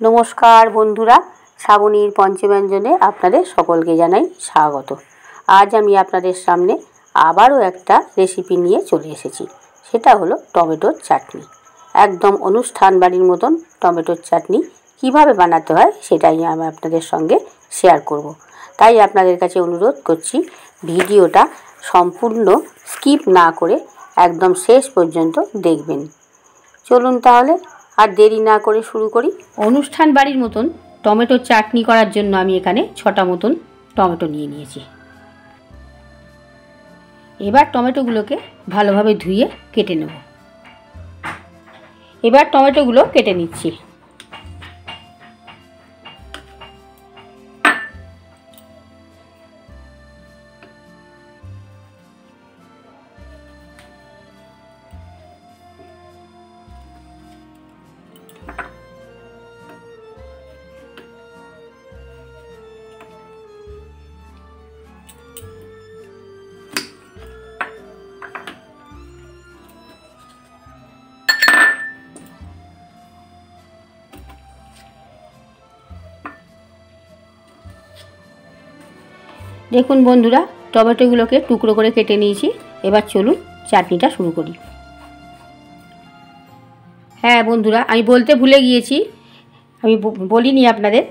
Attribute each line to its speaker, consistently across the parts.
Speaker 1: নমস্কার বন্ধুরা, শ্রাবণীর পঞ্চব্যঞ্জনে আপনাদের সকলকে জানাই স্বাগত। আজ আমি আপনাদের সামনে আবারও একটা রেসিপি নিয়ে চলে এসেছি। সেটা হলো টমেটোর চাটনি। একদম অনুষ্ঠান বাড়ির মতন টমেটোর চাটনি কিভাবে বানাতে হয় সেটাই আমি আপনাদের সঙ্গে শেয়ার করব। তাই আপনাদের কাছে অনুরোধ করছি, ভিডিওটা সম্পূর্ণ স্কিপ না করে একদম শেষ পর্যন্ত দেখবেন। চলুন তাহলে আর দেরি না করে শুরু করি। অনুষ্ঠান বাড়ির মতন টমেটোর চাটনি করার জন্য আমি এখানে 6টা মতন টমেটো নিয়ে নিয়েছি। এবার টমেটোগুলোকে ভালোভাবে ধুয়ে কেটে নেব। এবার টমেটোগুলো কেটে নিচ্ছি। দেখুন বন্ধুরা, টমেটোগুলোকে টুকরো করে কেটে নিয়েছি। এবার চলুন চাটনিটা শুরু করি। হ্যাঁ বন্ধুরা, আমি বলতে ভুলে গিয়েছি, আমি বলিনি আপনাদের,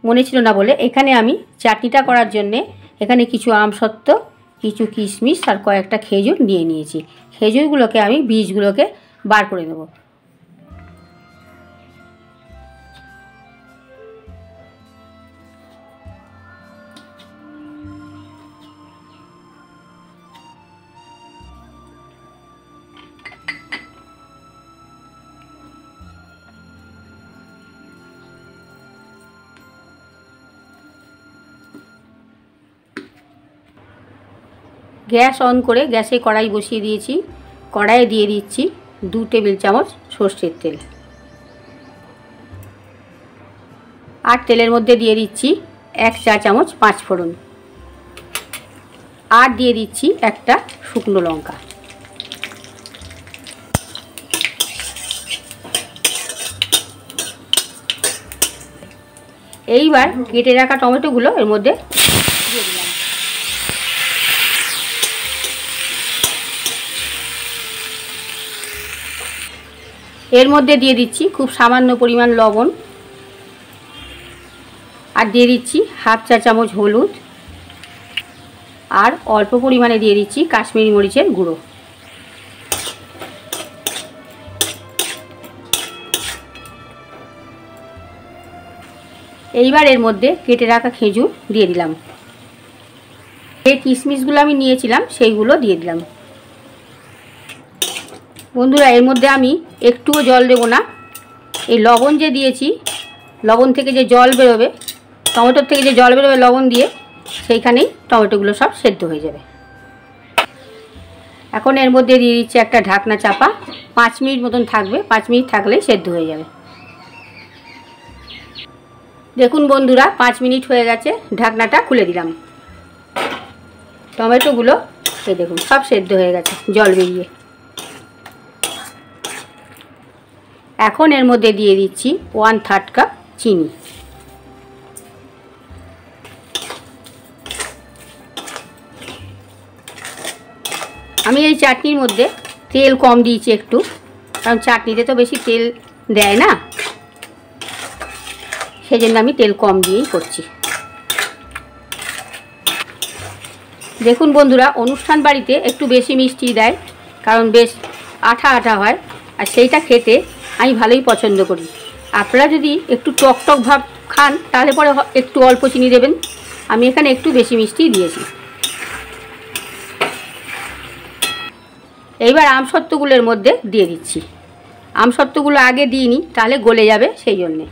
Speaker 1: মনে ছিল না বলে। এখানে আমি চাটনিটা করার জন্যে এখানে কিছু আমসত্ত্ব, কিছু কিশমিশ আর কয়েকটা খেজুর নিয়ে নিয়েছি। খেজুরগুলোকে আমি বীজগুলোকে বার করে নেব। গ্যাস অন করে গ্যাসে কড়াই বসিয়ে দিয়েছি। কড়াইয়ে দিয়ে দিচ্ছি 2 টেবিল চামচ সর্ষের তেল। আর তেলের মধ্যে দিয়ে দিচ্ছি 1 চা চামচ 5 ফোড়ন। আর দিয়ে দিচ্ছি একটা শুকনো লঙ্কা। এইবার কেটে রাখা টমেটোগুলো এর মধ্যে দিয়ে দিলাম। এর মধ্যে দিয়ে দিচ্ছি খুব সামান্য পরিমাণ লবণ। আর দিয়ে দিচ্ছি 1/2 চা চামচ হলুদ। আর অল্প পরিমাণে দিয়ে দিচ্ছি কাশ্মীরি মরিচের গুঁড়ো। এইবার এর মধ্যে কেটে রাখা খেজুর দিয়ে দিলাম। এই কিশমিশগুলো আমি নিয়েছিলাম সেইগুলো দিয়ে দিলাম। বন্ধুরা, এর মধ্যে আমি একটুও জল দেব না। এই লবণ যে দিয়েছি, লবণ থেকে যে জল বেরোবে, টমেটোর থেকে যে জল বেরোবে লবণ দিয়ে, সেইখানেই টমেটোগুলো সব সেদ্ধ হয়ে যাবে। এখন এর মধ্যে দিয়ে দিচ্ছি একটা ঢাকনা চাপা। 5 মিনিট মতন থাকবে। 5 মিনিট থাকলেই সেদ্ধ হয়ে যাবে। দেখুন বন্ধুরা, 5 মিনিট হয়ে গেছে। ঢাকনাটা খুলে দিলাম। টমেটোগুলো এই দেখুন সব সেদ্ধ হয়ে গেছে জল বেরিয়ে। এখন এর মধ্যে দিয়ে দিচ্ছি 1/3 কাপ চিনি। আমি এই চাটনির মধ্যে তেল কম দিয়েছি একটু, কারণ চাটনিতে তো বেশি তেল দেয় না, সেজন্য আমি তেল কম দিয়েই করছি। দেখুন বন্ধুরা, অনুষ্ঠান বাড়িতে একটু বেশি মিষ্টি দেয়, কারণ বেশ আঠা আঠা হয়, আর সেইটা খেতে আমি ভালোই পছন্দ করি। আপনারা যদি একটু টক টক ভাব খান তাহলে পরে একটু অল্প চিনি দেবেন। আমি এখানে একটু বেশি মিষ্টি দিয়েছি। এইবার আমসত্ত্বগুলোর মধ্যে দিয়ে দিচ্ছি। আমসত্ত্বগুলো আগে দিইনি, তাহলে গলে যাবে, সেই জন্যে।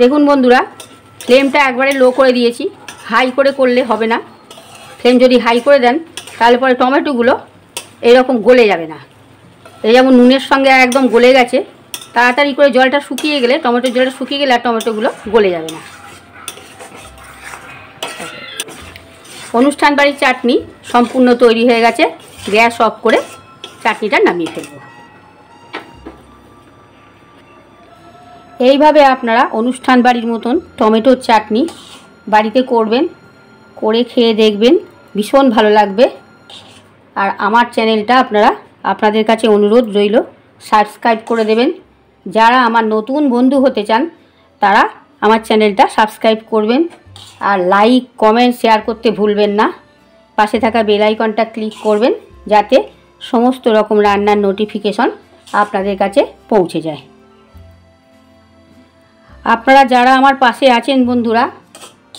Speaker 1: দেখুন বন্ধুরা, ফ্লেমটা একবারে লো করে দিয়েছি। হাই করে করলে হবে না। ফ্লেম যদি হাই করে দেন তাহলে পরে টমেটোগুলো এরকম গলে যাবে না। এই যেমন নুনের সঙ্গে একদম গলে গেছে, তাড়াতাড়ি করে জলটা শুকিয়ে গেলে, টমেটোর জলটা শুকিয়ে গেলে আর টমেটোগুলো গলে যাবে না। অনুষ্ঠান বাড়ির চাটনি সম্পূর্ণ তৈরি হয়ে গেছে। গ্যাস অফ করে চাটনিটা নামিয়ে ফেলব। এইভাবে আপনারা অনুষ্ঠান বাড়ির মতন টমেটোর চাটনি বাড়িতে করবেন, করে খেয়ে দেখবেন, ভীষণ ভালো লাগবে। আর আমার চ্যানেলটা আপনাদের কাছে অনুরোধ রইল সাবস্ক্রাইব করে দেবেন। যারা আমার নতুন বন্ধু হতে চান তারা আমার চ্যানেলটা সাবস্ক্রাইব করবেন। আর লাইক, কমেন্ট, শেয়ার করতে ভুলবেন না। পাশে থাকা বেল আইকনটা ক্লিক করবেন যাতে সমস্ত রকম রান্নার নোটিফিকেশন আপনাদের কাছে পৌঁছে যায়। আপনারা যারা আমার পাশে আছেন বন্ধুরা,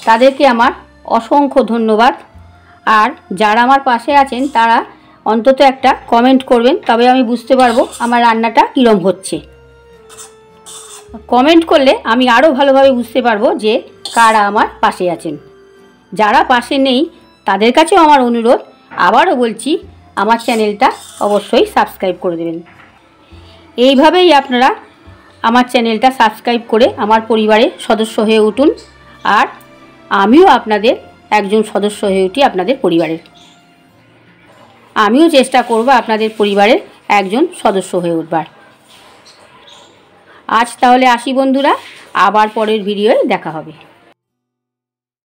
Speaker 1: তাদেরকে আমার অসংখ্য ধন্যবাদ। আর যারা আমার পাশে আছেন তারা অন্তত একটা কমেন্ট করবেন, তবে আমি বুঝতে পারবো আমার রান্নাটা কীরকম হচ্ছে। কমেন্ট করলে আমি আরও ভালোভাবে বুঝতে পারবো যে কারা আমার পাশে আছেন। যারা পাশে নেই তাদের কাছেও আমার অনুরোধ, আবারও বলছি, আমার চ্যানেলটা অবশ্যই সাবস্ক্রাইব করে দেবেন। এইভাবেই আপনারা আমার চ্যানেলটা সাবস্ক্রাইব করে আমার পরিবারের সদস্য হয়ে উঠুন। আর আমিও আপনাদের একজন সদস্য হয়ে উঠি আপনাদের পরিবারের। আমিও চেষ্টা করব আপনাদের পরিবারের একজন সদস্য হয়ে উঠবার। আজ তাহলে আসি বন্ধুরা, আবার পরের ভিডিওয় দেখা হবে।